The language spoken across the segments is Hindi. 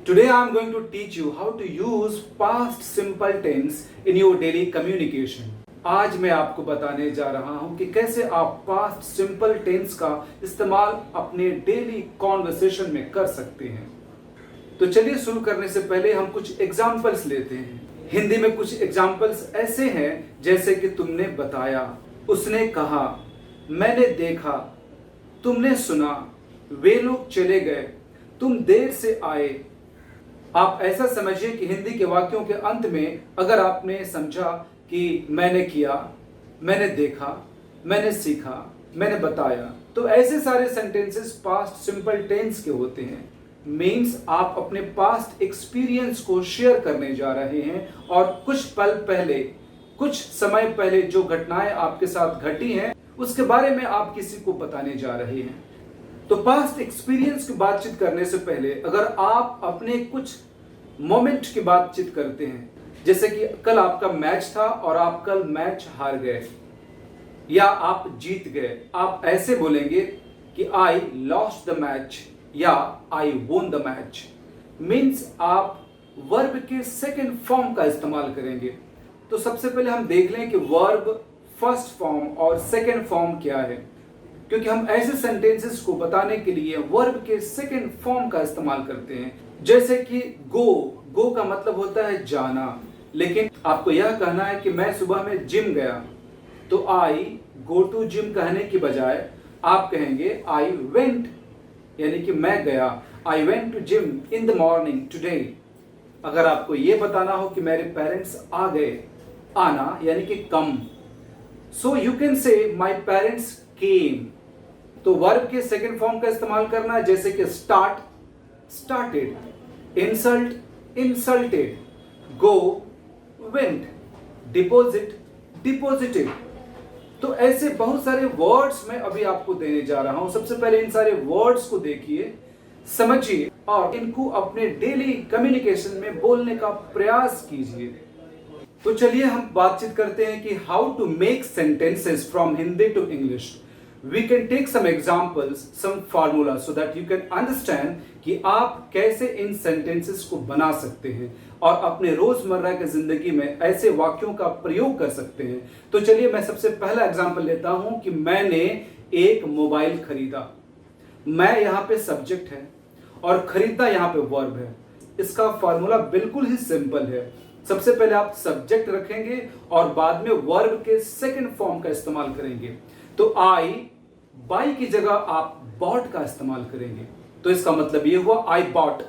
Today I am going to teach you how to use past simple tense in your daily communication. आज मैं आपको बताने जा रहा हूं कि कैसे आप पास्ट सिंपल टेंस का इस्तेमाल अपने डेली कॉन्वर्सेशन में कर सकते हैं। तो चलिए शुरू करने से पहले हम कुछ एग्जाम्पल्स लेते हैं। हिंदी में कुछ एग्जाम्पल्स ऐसे हैं जैसे कि तुमने बताया, उसने कहा, मैंने देखा, तुमने सुना, वे लोग चले गए, तुम देर से आए। आप ऐसा समझिए कि हिंदी के वाक्यों के अंत में अगर आपने समझा कि मैंने किया, मैंने देखा, मैंने सीखा, मैंने बताया, तो ऐसे सारे सेंटेंसेस पास्ट सिंपल टेंस के होते हैं। मीन्स आप अपने पास्ट एक्सपीरियंस को शेयर करने जा रहे हैं और कुछ पल पहले, कुछ समय पहले जो घटनाएं आपके साथ घटी हैं उसके बारे में आप किसी को बताने जा रहे हैं। तो पास्ट एक्सपीरियंस की बातचीत करने से पहले अगर आप अपने कुछ मोमेंट की बातचीत करते हैं, जैसे कि कल आपका मैच था और आप कल मैच हार गए या आप जीत गए, आप ऐसे बोलेंगे कि आई लॉस्ट द मैच या आई वोन द मैच। मीन्स आप वर्ब के सेकेंड फॉर्म का इस्तेमाल करेंगे। तो सबसे पहले हम देख लें कि वर्ब फर्स्ट फॉर्म और सेकेंड फॉर्म क्या है, क्योंकि हम ऐसे सेंटेंसेस को बताने के लिए वर्ब के सेकेंड फॉर्म का इस्तेमाल करते हैं। जैसे कि गो का मतलब होता है जाना, लेकिन आपको यह कहना है कि मैं सुबह में जिम गया, तो आई गो टू जिम कहने की बजाय आप कहेंगे आई वेंट, यानी कि मैं गया। I went to gym in the morning today. अगर आपको यह बताना हो कि मेरे पेरेंट्स आ गए, आना यानी कि कम, so you can say my parents came. तो वर्ब के सेकेंड फॉर्म का इस्तेमाल करना है, जैसे कि स्टार्ट, स्टार्टेड, इंसल्ट, इंसल्टेड, गो, वेंट, डिपॉजिट, डिपॉजिटेड। तो ऐसे बहुत सारे वर्ड्स मैं अभी आपको देने जा रहा हूं। सबसे पहले इन सारे वर्ड्स को देखिए, समझिए और इनको अपने डेली कम्युनिकेशन में बोलने का प्रयास कीजिए। तो चलिए हम बातचीत करते हैं कि how to make sentences from Hindi to English. We can take some examples, some formulas so that you can understand कि आप कैसे इन sentences को बना सकते हैं और अपने रोजमर्रा की जिंदगी में ऐसे वाक्यों का प्रयोग कर सकते हैं। तो चलिए मैं सबसे पहला एग्जाम्पल लेता हूं कि मैंने एक मोबाइल खरीदा। मैं यहाँ पे सब्जेक्ट है और खरीदना यहाँ पे वर्ब है। इसका फॉर्मूला बिल्कुल ही सिंपल है। सबसे पहले आप सब्जेक्ट रखेंगे और बाद में वर्ब के सेकंड फॉर्म का इस्तेमाल करेंगे। तो आई बाई की जगह आप बॉट का इस्तेमाल करेंगे। तो इसका मतलब ये हुआ आई बॉट,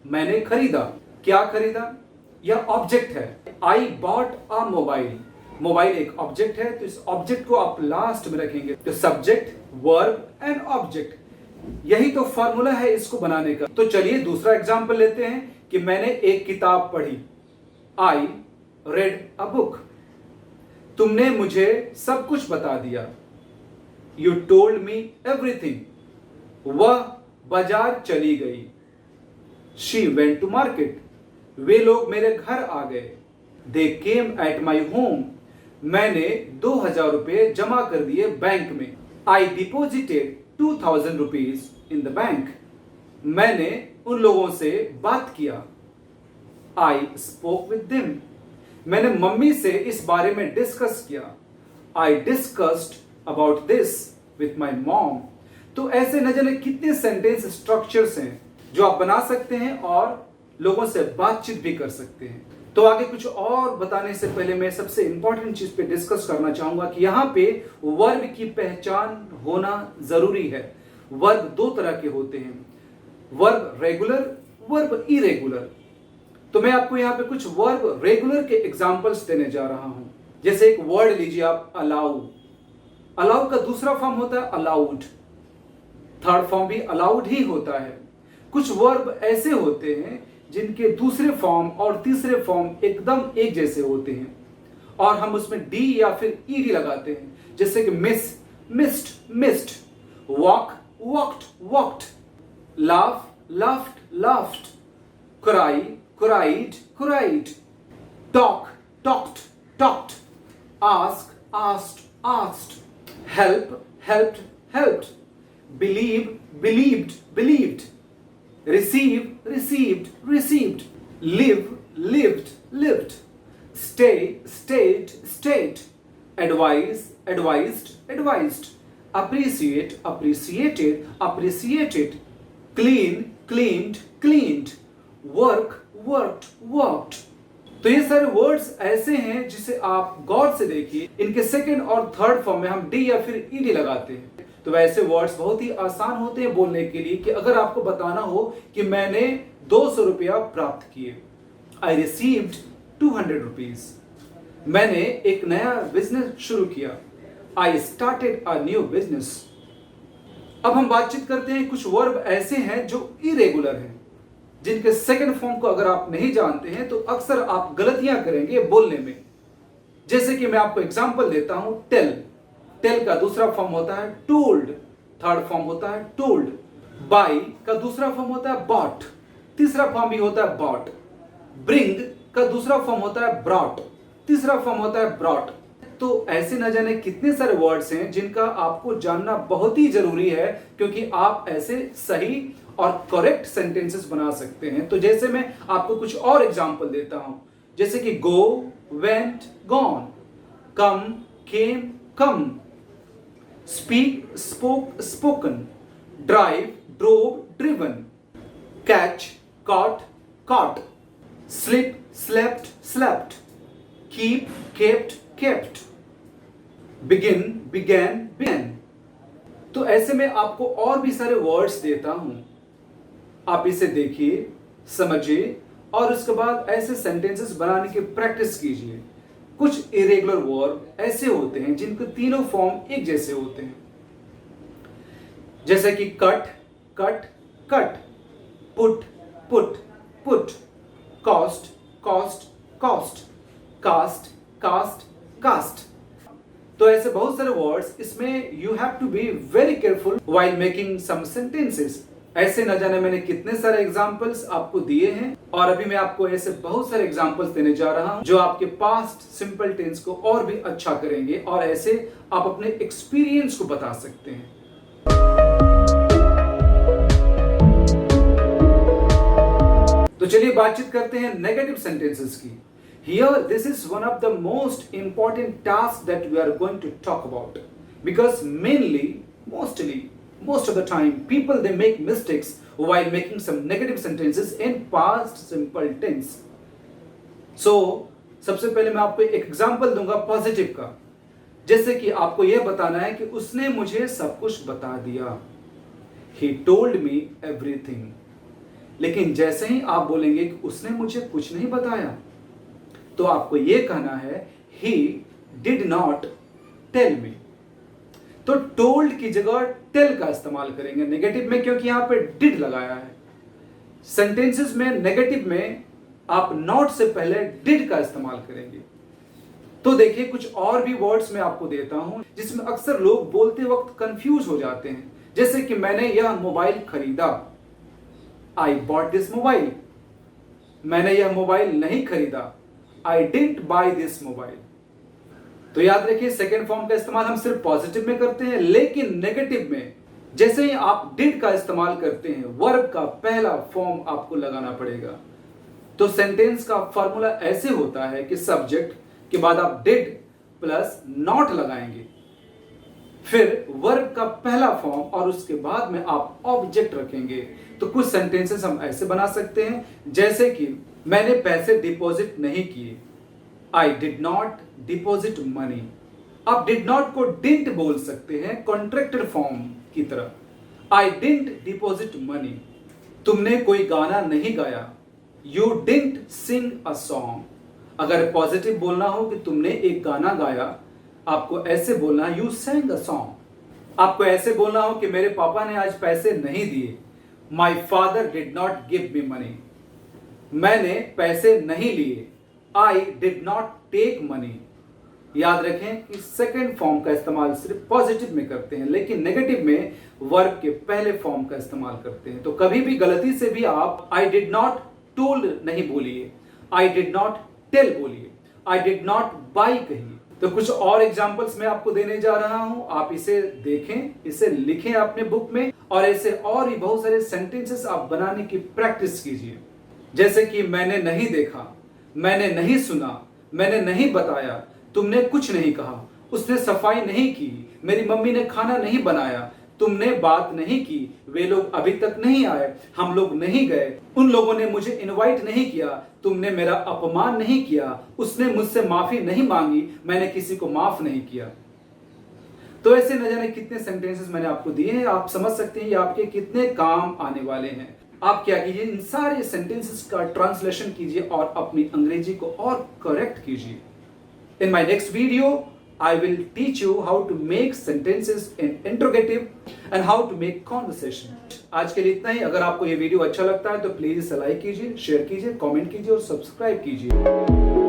मैंने खरीदा। क्या खरीदा? यह ऑब्जेक्ट है। I bought a mobile, mobile एक ऑब्जेक्ट है, तो इस ऑब्जेक्ट को आप लास्ट में रखेंगे। तो सब्जेक्ट, वर्ब एंड ऑब्जेक्ट, यही तो फॉर्मूला है इसको बनाने का। तो चलिए दूसरा एग्जांपल लेते हैं कि मैंने एक किताब पढ़ी। I read a book. तुमने मुझे सब कुछ बता दिया। You told me everything. वह बाजार चली गई। She went to market. वे लोग मेरे घर आ गए। They came at my home. मैंने 2000 रुपये जमा कर दिए बैंक में। I deposited 2000 rupees in the bank. मैंने उन लोगों से बात किया। I spoke with them. मैंने मम्मी से इस बारे में डिस्कस किया। I discussed about this with my mom. तो ऐसे न जाने कितने सेंटेंस स्ट्रक्चर्स हैं जो आप बना सकते हैं और लोगों से बातचीत भी कर सकते हैं। तो आगे कुछ और बताने से पहले मैं सबसे इंपॉर्टेंट चीज पे डिस्कस करना चाहूंगा कि यहाँ पे वर्ब की पहचान होना जरूरी है। वर्ब दो तरह के होते हैं, वर्ब रेगुलर, वर्ब इरेगुलर। तो मैं आपको यहाँ पे कुछ वर्ब रेगुलर के एग्जाम्पल्स देने जा रहा हूं। जैसे एक वर्ड लीजिए आप, अलाउ। अलाउ का दूसरा फॉर्म होता है अलाउड, थर्ड फॉर्म भी अलाउड ही होता है। कुछ वर्ब ऐसे होते हैं जिनके दूसरे फॉर्म और तीसरे फॉर्म एकदम एक जैसे होते हैं और हम उसमें डी या फिर ईडी लगाते हैं, जैसे कि miss, missed, missed, walk, walked, walked, laugh, laughed, laughed, cry, cried, cried, talk, talked, talked, ask, asked, asked, help, helped, helped, believe, believed, believed, receive, received, received, live, lived, lived, stay, stayed, stayed, advise, advised, advised, appreciate, appreciated, appreciated, clean, cleaned, cleaned, work, worked, worked। तो ये सारे वर्ड्स ऐसे हैं जिसे आप गौर से देखिए, इनके सेकंड और थर्ड फॉर्म में हम डी या फिर ईडी लगाते हैं। तो वैसे वर्ड्स बहुत ही आसान होते हैं बोलने के लिए कि अगर आपको बताना हो कि मैंने 200 रुपया प्राप्त किए, आई रिसीव्ड 200 रुपीज। मैंने एक नया बिजनेस शुरू किया, I started a new business. अब हम बातचीत करते हैं, कुछ वर्ब ऐसे हैं जो इरेगुलर हैं, जिनके सेकंड फॉर्म को अगर आप नहीं जानते हैं तो अक्सर आप गलतियां करेंगे बोलने में। जैसे कि मैं आपको एग्जांपल देता हूं, टेल। टेल का दूसरा फॉर्म होता है टोल्ड, थर्ड फॉर्म होता है टोल्ड। बाई का दूसरा फॉर्म होता है बॉट, तीसरा फॉर्म भी होता है बॉट। ब्रिंग का दूसरा फॉर्म होता है ब्रॉट, तीसरा फॉर्म होता है ब्रॉट। तो ऐसे न जाने कितने सारे वर्ड्स हैं जिनका आपको जानना बहुत ही जरूरी है, क्योंकि आप ऐसे सही और करेक्ट सेंटेंसेस बना सकते हैं। तो जैसे मैं आपको कुछ और एग्जांपल देता हूं, जैसे कि go, went, gone, come, came, come, speak, spoke, spoken, drive, drove, driven, catch, caught, caught, sleep, slept, slept, keep, kept, kept, begin, began, began. तो ऐसे में आपको और भी सारे वर्ड्स देता हूं, आप इसे देखिए, समझिए और उसके बाद ऐसे सेंटेंसेस बनाने की प्रैक्टिस कीजिए। कुछ इरेगुलर वर्ब ऐसे होते हैं जिनके तीनों फॉर्म एक जैसे होते हैं, जैसे कि cut, cut, cut, put, put, put, cost, cost, cost, cast, cast, cast. तो ऐसे बहुत सारे वर्ड्स, इसमें you have to be very careful while making some sentences. ऐसे न जाने मैंने कितने सारे एग्जाम्पल्स आपको दिए हैं, और अभी मैं आपको ऐसे बहुत सारे एग्जाम्पल्स देने जा रहा हूं जो आपके पास्ट सिंपल टेंस को और भी अच्छा करेंगे, और ऐसे आप अपने एक्सपीरियंस को बता सकते हैं। तो चलिए बातचीत करते हैं नेगेटिव सेंटेंसेस की। Here, this is one of the most important tasks that we are going to talk about, because most of the time, people they make mistakes while making some negative sentences in past simple tense. So, सबसे पहले मैं आपको एक एग्जांपल दूंगा पॉजिटिव का, जैसे कि आपको यह बताना है कि उसने मुझे सब कुछ बता दिया, He told me everything। लेकिन जैसे ही आप बोलेंगे कि उसने मुझे कुछ नहीं बताया, तो आपको यह कहना है he did not tell me। तो told की जगह tell का इस्तेमाल करेंगे नेगेटिव में, क्योंकि यहां पे did लगाया है। सेंटेंसेस में नेगेटिव में आप not से पहले did का इस्तेमाल करेंगे। तो देखिए, कुछ और भी वर्ड्स मैं आपको देता हूं जिसमें अक्सर लोग बोलते वक्त कंफ्यूज हो जाते हैं, जैसे कि मैंने यह मोबाइल खरीदा, I bought this मोबाइल। मैंने यह मोबाइल नहीं खरीदा, I didn't buy this mobile. तो याद रखिए, सेकेंड फॉर्म का इस्तेमाल हम सिर्फ पॉजिटिव में करते हैं, लेकिन नेगेटिव में जैसे ही आप डिड का इस्तेमाल करते हैं, वर्ब का पहला फॉर्म आपको लगाना पड़ेगा। तो सेंटेंस का फॉर्मूला ऐसे होता है कि सब्जेक्ट के बाद आप डिड प्लस नॉट लगाएंगे, फिर वर्ब का पहला फॉर्म और उसके बाद में आप ऑब्जेक्ट रखेंगे। तो कुछ सेंटेंसेस हम ऐसे बना सकते हैं, जैसे कि मैंने पैसे डिपॉजिट नहीं किए, आई डिड नॉट डिपॉजिट मनी। आप डिड नॉट को डिडंट बोल सकते हैं कॉन्ट्रैक्टेड फॉर्म की तरह, आई डिडंट डिपॉजिट मनी। तुमने कोई गाना नहीं गाया, you didn't sing a song. अगर पॉजिटिव बोलना हो कि तुमने एक गाना गाया, आपको ऐसे बोलना है यू sang अ सॉन्ग। आपको ऐसे बोलना हो कि मेरे पापा ने आज पैसे नहीं दिए, my father did not give me money. मैंने पैसे नहीं लिए, I did not take money. याद रखें कि सेकेंड फॉर्म का इस्तेमाल सिर्फ पॉजिटिव में करते हैं, लेकिन नेगेटिव में वर्ब के पहले फॉर्म का इस्तेमाल करते हैं। तो कभी भी गलती से भी आप आई डिड नॉट टोल्ड नहीं बोलिए, आई डिड नॉट टेल बोलिए, आई डिड नॉट बाई कहिए। तो कुछ और एग्जांपल्स मैं आपको देने जा रहा हूं, आप इसे देखें, इसे लिखें अपने बुक में। और ऐसे और भी बहुत सारे सेंटेंसेस आप बनाने की प्रैक्टिस कीजिए। जैसे कि मैंने नहीं देखा, मैंने नहीं सुना, मैंने नहीं बताया, तुमने कुछ नहीं कहा, उसने सफाई नहीं की, मेरी मम्मी ने खाना नहीं बनाया, तुमने बात नहीं की, वे लोग अभी तक नहीं आए, हम लोग नहीं गए, उन लोगों ने मुझे इनवाइट नहीं किया, तुमने मेरा अपमान नहीं किया, उसने मुझसे माफी नहीं मांगी, मैंने किसी को माफ नहीं किया। तो ऐसे न जाने कितने सेंटेंसेस मैंने आपको दिए हैं, आप समझ सकते हैं ये आपके कितने काम आने वाले हैं। आप क्या कीजिए, इन सारे सेंटेंसेस का ट्रांसलेशन कीजिए और अपनी अंग्रेजी को और करेक्ट कीजिए। In my next video, I will teach you how to make sentences in interrogative and how to make conversation. आज के लिए इतना ही। अगर आपको ये वीडियो अच्छा लगता है तो प्लीज इसे लाइक कीजिए, शेयर कीजिए, कमेंट कीजिए और सब्सक्राइब कीजिए।